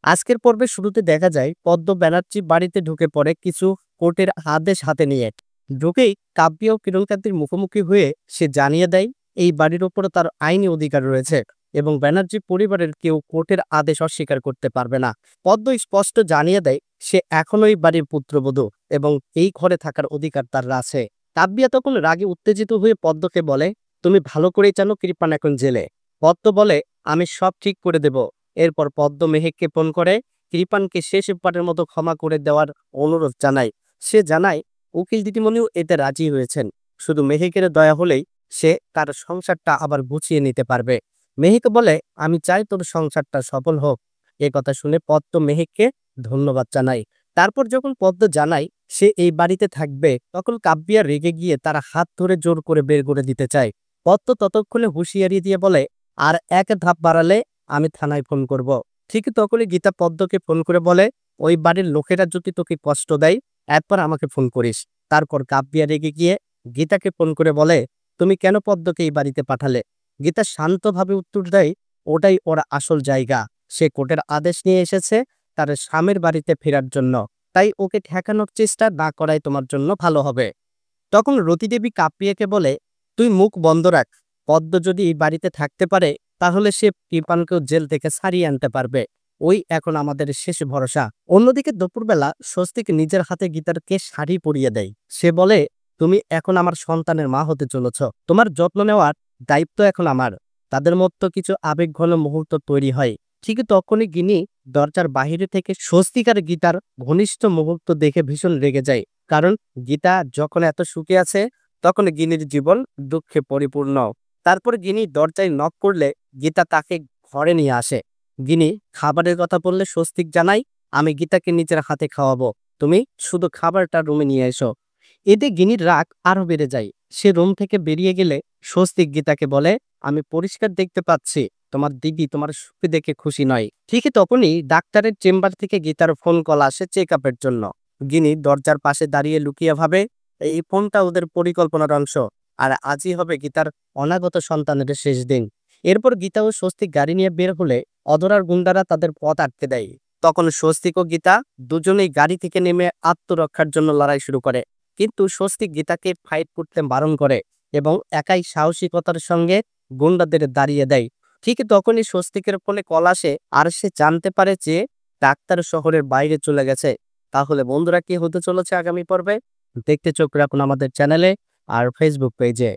আজকের পর্বে শুরুতে দেখা যায় পদ্ম ব্যানার্জি বাড়িতে ঢুকে পড়ে কিছু কোর্টের আদেশ হাতে নিয়ে। ঢুকেই কাব্য ও কিরণকান্তির মুখোমুখি হয়ে সে জানিয়ে দেয় এই বাড়ির ওপর তার আইনি অধিকার রয়েছে এবং ব্যানার্জি পরিবারের কেউ কোর্টের আদেশ অস্বীকার করতে পারবে না। পদ্ম স্পষ্ট জানিয়ে দেয় সে এখনো এই বাড়ির পুত্রবধূ এবং এই ঘরে থাকার অধিকার তার আছে। কাব্যিয়া তখন রাগে উত্তেজিত হয়ে পদ্মকে বলে, তুমি ভালো করেই জানো কৃপান এখন জেলে। পদ্ম বলে, আমি সব ঠিক করে দেব। এরপর পদ্ম মেহেককে ফোন করে কৃপানকে শেষবারের মতো ক্ষমা করে দেওয়ার অনুরোধ জানায়। সে জানায় উকিল দিদিমণিও এতে রাজি হয়েছেন, শুধু মেহেকের দয়া হলেই সে তার সংসারটা আবার গুছিয়ে নিতে পারবে। মেহেক বলে, আমি চাই তোর সংসারটা সফল হোক। এ কথা শুনে পদ্ম মেহেককে ধন্যবাদ জানায়। তারপর যখন পদ্ম জানায় সে এই বাড়িতে থাকবে, তখন কাব্যিয়া রেগে গিয়ে তার হাত ধরে জোর করে বের করে দিতে চায়। পদ্ম ততক্ষণে হুঁশিয়ারি দিয়ে বলে, আর এক ধাপ বাড়ালে আমি থানায় ফোন করব। ঠিক তখনই গীতা পদ্মকে ফোন করে বলে, ওই বাড়ির লোকেরা যদি তোকে কষ্ট দেয় একবার আমাকে ফোন করিস। তারপর কাব্যিয়া রেগে গিয়ে গীতাকে ফোন করে বলে, তুমি কেন পদ্মকে এই বাড়িতে পাঠালে? গীতা শান্তভাবে উত্তর দেয়, ওটাই ওর আসল জায়গা। সে কোর্টের আদেশ নিয়ে এসেছে তার স্বামীর বাড়িতে ফেরার জন্য, তাই ওকে ঠেকানোর চেষ্টা না করাই তোমার জন্য ভালো হবে। তখন রতিদেবী কাপ্রিয়াকে বলে, তুই মুখ বন্ধ রাখ। পদ্ম যদি এই বাড়িতে থাকতে পারে তাহলে সে কৃপানকেও জেল থেকে ছাড়িয়ে আনতে পারবে। ওই এখন আমাদের শেষ ভরসা। অন্যদিকে দুপুরবেলা স্বস্তিক নিজের হাতে গীতারকে শাড়ি পরিয়ে দেয়। সে বলে, তুমি এখন আমার সন্তানের মা হতে চলেছ, তোমার যত্ন নেওয়ার দায়িত্ব এখন আমার। তাদের মধ্যে কিছু আবেগঘন মুহূর্ত তৈরি হয়। ঠিক তখনই গিনি দরজার বাহিরে থেকে স্বস্তিক আর গীতার ঘনিষ্ঠ মুহূর্ত দেখে ভীষণ রেগে যায়। কারণ গীতা যখন এত সুখে আছে তখন গিনির জীবন দুঃখে পরিপূর্ণ। তারপর গিনি দরজায় নক করলে গীতা তাকে ঘরে নিয়ে আসে। গিনি খাবারের কথা বললে স্বস্তিক জানাই, আমি গীতাকে নিজের হাতে খাওয়াবো, তুমি শুধু খাবারটা রুমে নিয়ে এসো। এতে গিনির রাগ আরো বেড়ে যায়। সে রুম থেকে বেরিয়ে গেলে স্বস্তিক গীতাকে বলে, আমি পরিষ্কার দেখতে পাচ্ছি তোমার দিদি তোমার সুখে দেখে খুশি নয়। ঠিকই তখনই ডাক্তারের চেম্বার থেকে গীতার ফোন কল আসে চেক আপের জন্য। গিনি দরজার পাশে দাঁড়িয়ে লুকিয়ে ভাবে, এই ফোনটা ওদের পরিকল্পনার অংশ, আর আজই হবে গীতার অনাগত সন্তানের শেষ দিন। এরপর গীতা ও স্বস্তিক গাড়ি নিয়ে বের হলে অধরার গুন্ডারা তাদের পথ আটকে দেয়। তখন স্বস্তিক ও গীতা দুজনেই গাড়ি থেকে নেমে আত্মরক্ষার জন্য লড়াই শুরু করে, কিন্তু স্বস্তিক গীতাকে ফাইট করতে বারণ করে এবং একাই সাহসিকতার সঙ্গে গুন্ডাদের দাঁড়িয়ে দেয়। ঠিক তখনই স্বস্তিকের ফোনে কল আসে আর সে জানতে পারে যে ডাক্তার শহরের বাইরে চলে গেছে। তাহলে বন্ধুরা, কি হতে চলেছে আগামী পর্বে? দেখতে চোখ রাখুন আমাদের চ্যানেলে আর ফেসবুক পেজে।